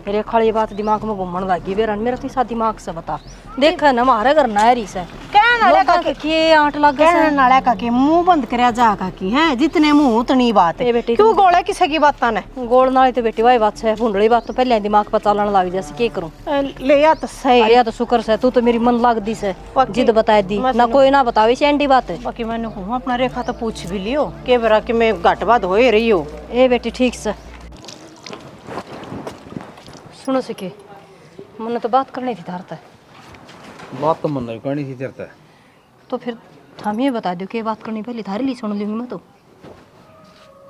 [SPEAKER 2] मेरे खाली बात दिमाग में घूमने लगी बेरन मेरा तो सा दिमाग से बता देख न हमारे घर नारी से
[SPEAKER 6] कहने वाले
[SPEAKER 2] के आठ लग
[SPEAKER 6] कहने नाले काके मुंह बंद करया जा काकी है जितने मुंह उतनी बात है
[SPEAKER 2] बेटी
[SPEAKER 6] क्यों गोले किसे की बात ने
[SPEAKER 2] गोल नाली तो बेटी वाई बात है भुंडली बात तो पहले दिमाग पर चलन लग जैसे के करूं
[SPEAKER 6] ले या तो सही
[SPEAKER 2] अरे तो शुक्र से तू तो मेरी मन लाग दी से जिद बता दी ना कोई ना बतावे से एंडी बात है
[SPEAKER 6] बाकी मैंने कहूँ अपना रेखा तो पूछ भी लियो के बरा कि मैं घट बात हो ही रही हो
[SPEAKER 2] ए बेटी ठीक से सुनो सिके मन तो बात करनी थी धारता
[SPEAKER 8] बात तो मन नहीं करनी थी तेरे
[SPEAKER 2] तो फिर हम ये बता दो कि बात करनी पहले थारी ली सुन लूंगी मैं तो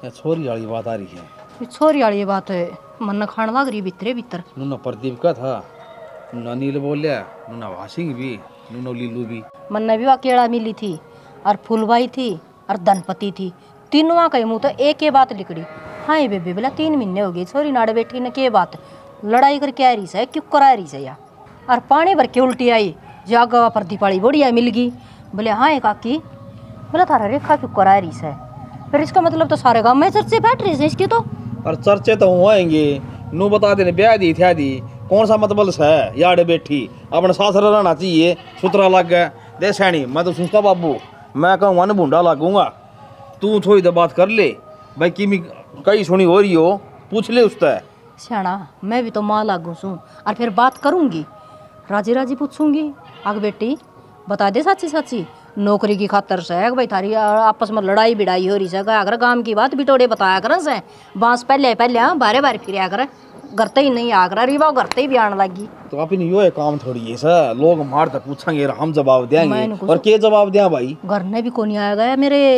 [SPEAKER 8] ये छोरी वाली बात आ रही है।
[SPEAKER 2] ये छोरी वाली ये बात है मन खान लग रही भीतरे भीतर
[SPEAKER 8] नूना प्रदीप का था, नूना नील बोलिया, नूना वासिंग भी, नूना लीलू भी।
[SPEAKER 2] मन ने भी अकेला मिली थी और फुलबाई थी और धनपति थी तीनों का मुँह तो एक ही बात लिखड़ी। हाँ ये बेबे बोला 3 महीने हो गए छोरी नाड़े बैठी ने के बात लड़ाई करके आ रही से क्यों करा रही से या और पानी भर के उल्टी आई जागा पर दीपाली बढ़िया मिल गई। बोले हाँ ये काकी बोला थारा रेखा क्यों करा रही से फिर इसका मतलब तो सारे गाँव में चर्चे बैठ रही है इसकी तो
[SPEAKER 8] और चर्चे तो होएंगे नू बता देने ब्याह दी थी दी कौन सा मतलब है याड़े बैठी अपने सासरा रहना चाहिए सुतरा लग गया दे सैनी मैं तो सुनता बाबू मैं कहूँगा ना बूंडा लागूंगा तू थोड़ी देर बात कर ले भाई कि कई सुनी हो रही हो पूछ ले उससे
[SPEAKER 2] श्याणा मैं भी तो माँ लागू सूँ और फिर बात करूँगी राजी राजी पूछूंगी आग बेटी बता दे सच्ची सच्ची नौकरी की खातर से भाई थारी आपस में लड़ाई बिड़ाई हो रही है अगर काम की बात बिटोड़े बताया कर से बांस पहले हाँ बारे बारे फिर कर घर ही नहीं आकर रिवा घर ही भी आने लगी
[SPEAKER 8] तो आप यो है काम थोड़ी है सर लोग मार तक पूछेंगे हम जवाब देंगे और के जवाब दें भाई
[SPEAKER 2] घर ने भी कौन नहीं आया गया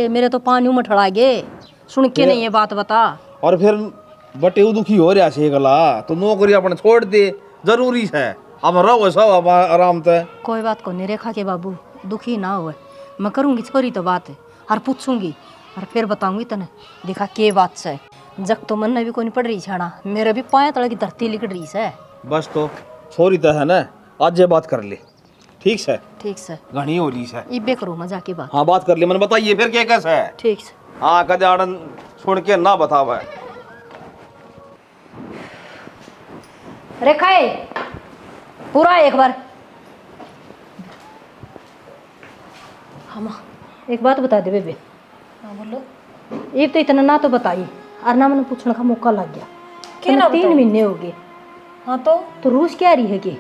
[SPEAKER 2] मेरे तो पानी में ठड़ा गए सुन के नहीं ये बात बता
[SPEAKER 8] और फिर बटे दुखी हो रहा है गला तो नौकरी अपने छोड़ दे जरूरी है अब रहो सब आराम से
[SPEAKER 2] कोई बात को नहीं रेखा के बाबू दुखी ना हो मैं करूँगी छोरी तो बात है और पूछूंगी और फिर बताऊंगी तने देखा के बात से जग तो मन में भी कोई नहीं पड़ रही छाना मेरे भी पाया तले की धरती लिकड़ रही है
[SPEAKER 8] बस तो छोरी तो है ना आज ये बात कर ले ठीक है
[SPEAKER 2] ठीक से
[SPEAKER 8] घनी हो रही है
[SPEAKER 2] इबे करूँ मजा की बात
[SPEAKER 8] हाँ बात कर ले मैंने बताइए फिर क्या कैसा है
[SPEAKER 2] ठीक से
[SPEAKER 8] हाँ कदे आड़न छोड़ के ना बतावा
[SPEAKER 2] रेखा पूरा एक बार हम एक बात बता दे बेबे
[SPEAKER 7] हाँ बोलो
[SPEAKER 2] एक तो इतना ना तो बताई और ना मैंने पूछने का मौका लग गया
[SPEAKER 7] क्या ना
[SPEAKER 2] 3 महीने हो गए
[SPEAKER 7] हाँ
[SPEAKER 2] तो रूस क्या रही है कि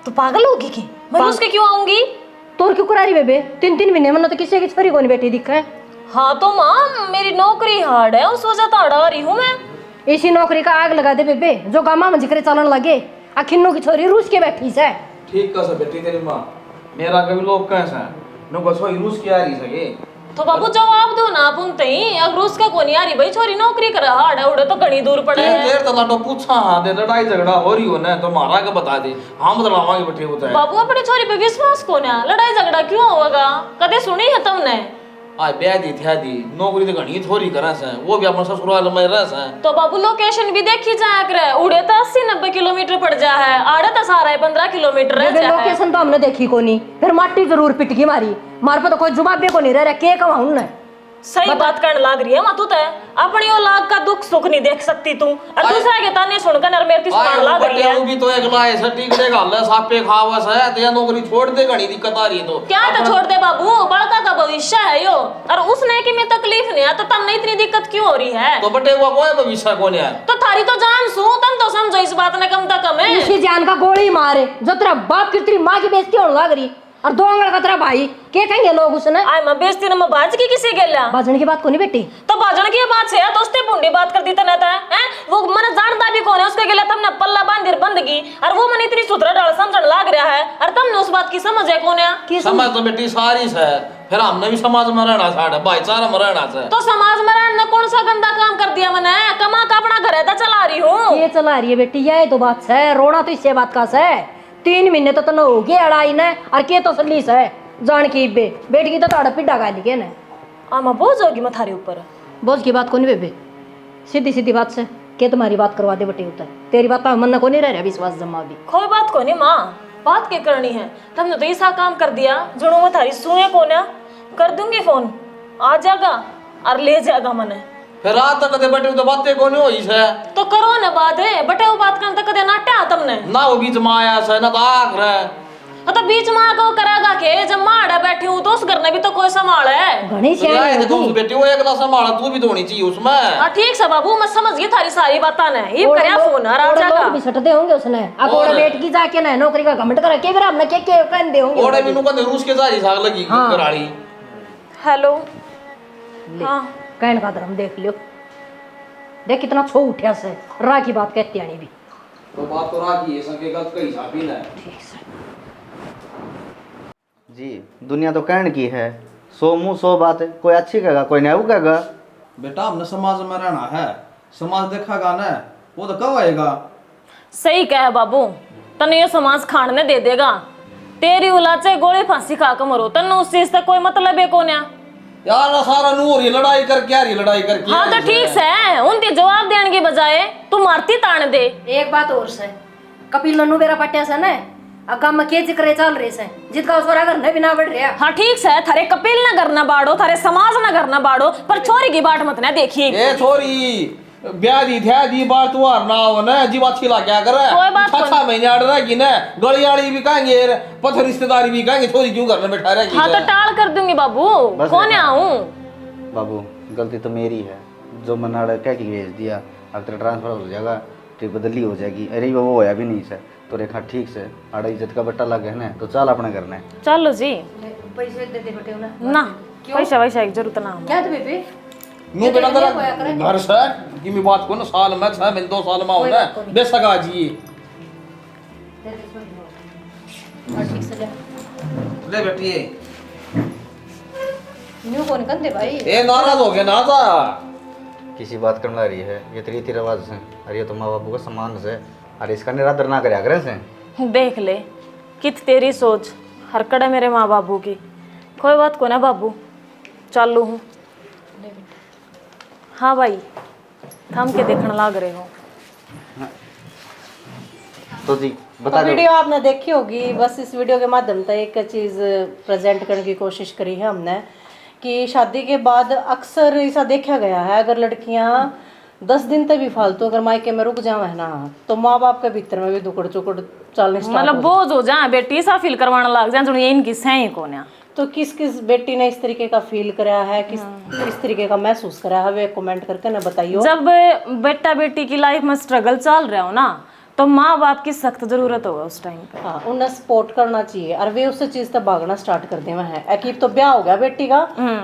[SPEAKER 7] तो पागल होगी की मैं उसके क्यों आऊंगी
[SPEAKER 2] तो क्यों करा रही बेबे 3 महीने मैंने तो किसी की छोरी को नहीं बेटी दिखा है
[SPEAKER 7] हाँ तो माँ मेरी नौकरी हार्ड है उस वजह तो अड़ा रही हूँ मैं
[SPEAKER 2] इसी नौकरी का आग लगा दे बेबे जो गामा में जिक्र चलन लगे अखिन्नू की छोरी रूस के बैठी से
[SPEAKER 8] ठीक कैसे बेटी तेरी माँ मेरा कभी लोग कैसा है नो बस वही रूस की आ रही सके
[SPEAKER 7] तो बाबू जवाब दो ना पुनते ही अब रूस का कोनी आ रही भाई छोरी नौकरी कर हार्ड है उड़े तो घनी दूर पड़े है
[SPEAKER 8] देर तक तो पूछा हाँ दे लड़ाई झगड़ा हो रही हो ना तो मारा का बता दे हम बदलावांगे बेटे होता है
[SPEAKER 7] बाबू अपनी छोरी पे विश्वास को ना लड़ाई झगड़ा क्यों होगा कदे सुनी है तुमने
[SPEAKER 8] आज ब्याह दी थी दी नौकरी तो घनी थोड़ी करा से वो भी अपना ससुराल में रह से
[SPEAKER 7] तो बाबू लोकेशन भी देखी जाया करे उड़े तो 80-90 किलोमीटर पड़ जा है आड़े तो सारा है 15 किलोमीटर रह जा है
[SPEAKER 2] लोकेशन तो हमने देखी को नहीं फिर माटी जरूर पिटकी मारी मार पे तो कोई जवाब भी को नहीं रह के कहूं ना
[SPEAKER 7] सही बात करने लाग रही है मां तू तो अपनी औलाद का दुख सुख नहीं देख सकती तू और दूसरा के ताने सुनकर नरमेरती सुनाने लाग रही है
[SPEAKER 8] वो भी तो एक लाए सटी के गाल सापे खावस है ते नौकरी छोड़ दे घनी दिक्कत आ रही है तो
[SPEAKER 7] क्या तो छोड़ दे बाबू बड़का का भविष्य है यो और उसने कि में तकलीफ नहीं है तो तब नहीं इतनी दिक्कत क्यों हो रही है
[SPEAKER 8] तो बटे वो कोई भविष्य कौन है
[SPEAKER 7] तो थारी तो जान सू तुम तो समझो इस बात ने कम तक है
[SPEAKER 2] इसी जान का गोली मारे जो तेरा बाप की तेरी माँ की बेइज्जती होने लग रही और 2 आंगल का तेरा भाई के कहेंगे लोग उसने
[SPEAKER 7] आय मैं बेइज्जती न मैं बाज की किसी गेला
[SPEAKER 2] बाजन की बात को नहीं बेटी
[SPEAKER 7] तो बाजन की बात से तो उसने बुंडी बात कर दी तना है वो मन जानता भी कौन है उसके गेला तुमने पल्ला बांधर बंदगी और वो मन इतनी सुथरा डाल समझन लाग रहा है और तुमने उस बात की समझ है कौन है
[SPEAKER 8] समझ तो बेटी सारी है फिर हमने भी समाज में रहना साढ़े भाईचारा में रहना है
[SPEAKER 7] तो समाज में रहने कौन सा गंदा काम कर दिया मैंने कमा का अपना घर है तो चला रही हूँ
[SPEAKER 2] ये चला रही है बेटी यही तो बात है रोना तो इससे बात का है 3 महीने तो न हो गए अड़ाई ने और के तो सलीस है जान की बेट की तो ताड़ा पिड्डा गाली के ना
[SPEAKER 7] आमा बोझ होगी मैं थारे ऊपर
[SPEAKER 2] बोझ की बात को नहीं बेबे सीधी सीधी बात से के तुम्हारी बात करवा दे बटे होता है तेरी बात मन को नहीं रह रहा विश्वास जमा भी
[SPEAKER 7] कोई बात को नहीं माँ बात क्या करनी है तुमने तो ऐसा काम कर दिया जुड़ो में थारी सुए को ना कर दूंगी फोन आ जाएगा और ले जाएगा मने
[SPEAKER 8] फिर रात तक कदे बैठे तो बातें कोनी होई से
[SPEAKER 7] तो करो ना बात है बटे वो बात करने तक कदे नाट्या तुमने
[SPEAKER 8] ना वो बीच में आया से ना तो आख रहे
[SPEAKER 7] तो बीच में आके वो करागा के जब माड़ा बैठी हूँ तो उस घर में भी तो कोई संभाल है
[SPEAKER 2] घनी
[SPEAKER 8] तो यार ये तो उस बेटी वो एकला संभाला तू भी तो होनी चाहिए उसमें
[SPEAKER 7] हाँ ठीक है बाबू मैं समझ गई थारी सारी बातें ने ये करया फोन आ राजा का
[SPEAKER 2] भी सटदे होंगे उसने अकोड़ा बेट की जाके ना नौकरी का घमंड करा के बराबर के कहन दे होंगे
[SPEAKER 8] ओड़े मेनू का रूस के जारी साग लगी कराड़ी
[SPEAKER 7] हेलो हाँ
[SPEAKER 2] कहन का धर्म देख लियो देख कितना छो उठ्या से रा की बात कहती आनी भी
[SPEAKER 8] तो बात तो राखी है संके गलत कहीं साबी ना
[SPEAKER 3] जी दुनिया तो कहन की है, 100 मुंह 100 बात है, कोई अच्छी कहेगा कोई नहीं कहेगा।
[SPEAKER 8] बेटा हमने समाज में रहना है, समाज देखेगा ना वो तो कब आएगा।
[SPEAKER 7] सही कह बाबू तने ये समाज खाने दे देगा तेरी औलाद से गोली फांसी खा के मरो तन्ने उस चीज से कोई मतलब है कोन्या
[SPEAKER 8] यार सारा नूर ये लड़ाई करके यार ये लड़ाई करके
[SPEAKER 7] हाँ तो ठीक है उनके जवाब देने की बजाय तू मारती तान दे।
[SPEAKER 2] एक बात और से कपिल नन्नू बेरा पट्या से ना अगा में के जिक्र चल रहे से जितका उस घर ने बिना बढ़ रहा।
[SPEAKER 7] हाँ ठीक है थारे कपिल ना करना बाड़ो थारे समाज ना करना बाड़ो पर छोरी की बाट मत ना देखिए
[SPEAKER 8] ए छोरी ब्याह दी थे दी बार तू हार ना हो ना जीवा छिला क्या करे
[SPEAKER 7] कोई बात नहीं।
[SPEAKER 8] 6 महीने अड़ रहेगी ना गलियाड़ी भी कहेंगे पत्थर रिश्तेदारी भी कहेंगे छोरी क्यों घर में बैठा रहेगी।
[SPEAKER 7] हाँ तो टाल कर दूंगी बाबू कौन आऊं
[SPEAKER 3] बाबू गलती तो मेरी है जो मना कह के भेज दिया अब तेरा ट्रांसफर हो जाएगा ट्रिप बदली हो जाएगी। अरे वो होया भी नहीं सर तो रेखा ठीक से आड़ा इज्जत का बट्टा लग गया ना तो चल अपने करना है।
[SPEAKER 7] चलो जी
[SPEAKER 2] पैसे दे दे बेटे
[SPEAKER 7] ना पैसा वैसा की जरूरत ना
[SPEAKER 2] क्या दे बेबी
[SPEAKER 8] नु बेटा तेरा घर से कि मैं बात को ना साल में 6 महीने 2 साल में हो ना बेसगा जी
[SPEAKER 2] ठीक से
[SPEAKER 8] ले बेटी
[SPEAKER 2] न्यू कौन कर दे भाई
[SPEAKER 8] ए नाराज हो गया ना था
[SPEAKER 3] किसी बात करने ला रही है ये रीति रिवाज से अरे ये तो माँ बापू का सम्मान से अरे इसका निरादर ना करे अगर से
[SPEAKER 7] देख ले कित तेरी सोच हरकड़ है मेरे माँ बाबू की कोई बात को ना बाबू चालू हूँ। हाँ भाई थम के देखने लाग रहे हो
[SPEAKER 3] तो जी बता दो।
[SPEAKER 6] वीडियो आपने देखी होगी बस इस वीडियो के माध्यम से एक चीज़ प्रेजेंट करने की कोशिश करी है हमने कि शादी के बाद अक्सर ऐसा देखा गया है अगर लड़कियां 10 दिन तक भी फालतू अगर मायके में रुक जावे है ना तो माँ बाप के भीतर में भी दुकड़ चुकड़ चलने
[SPEAKER 7] मतलब बोझ हो जा बेटी सा फील करवाने लग जा जो इनकी सही कौन है
[SPEAKER 6] तो किस किस बेटी ने इस तरीके का फील करा है किस तरीके का महसूस करा है वे कमेंट करके ना बताइए।
[SPEAKER 7] जब बेटा बेटी की लाइफ में स्ट्रगल चल रहा हो ना तो माँ बाप की सख्त जरूरत होगा उस टाइम पे।
[SPEAKER 6] हाँ उन्हें सपोर्ट करना चाहिए और वे उस चीज तक भागना स्टार्ट कर देवे हैं एक तो ब्याह हो गया बेटी का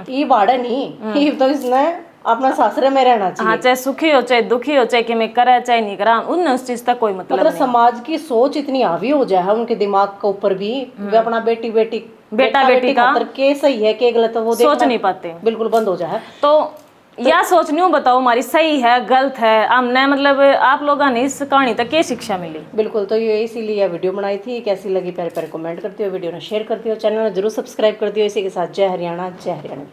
[SPEAKER 6] ये बाड़ा नहीं ये तो इसने अपना सासरे में रहना चाहिए।
[SPEAKER 7] हाँ चाहे सुखी हो चाहे दुखी हो चाहे कि मैं करे चाहे नहीं करा उन्हें उस चीज तक कोई मतलब नहीं।
[SPEAKER 6] समाज की सोच इतनी हावी हो जाए उनके दिमाग के ऊपर भी वे अपना बेटी बेटी का के सही है के गलत है वो
[SPEAKER 7] सोच नहीं पाते
[SPEAKER 6] बिल्कुल बंद हो जाए।
[SPEAKER 7] तो या सोचनी हूँ बताओ हमारी सही है गलत है हमने मतलब आप लोगों ने इस कहानी तक क्या शिक्षा मिली।
[SPEAKER 6] बिल्कुल तो ये इसीलिए वीडियो बनाई थी कैसी लगी प्यारे प्यारे कमेंट करती हो वीडियो ने शेयर करती हो चैनल ने जरूर सब्सक्राइब कर दियो। इसी के साथ जय हरियाणा जय हरियाणा।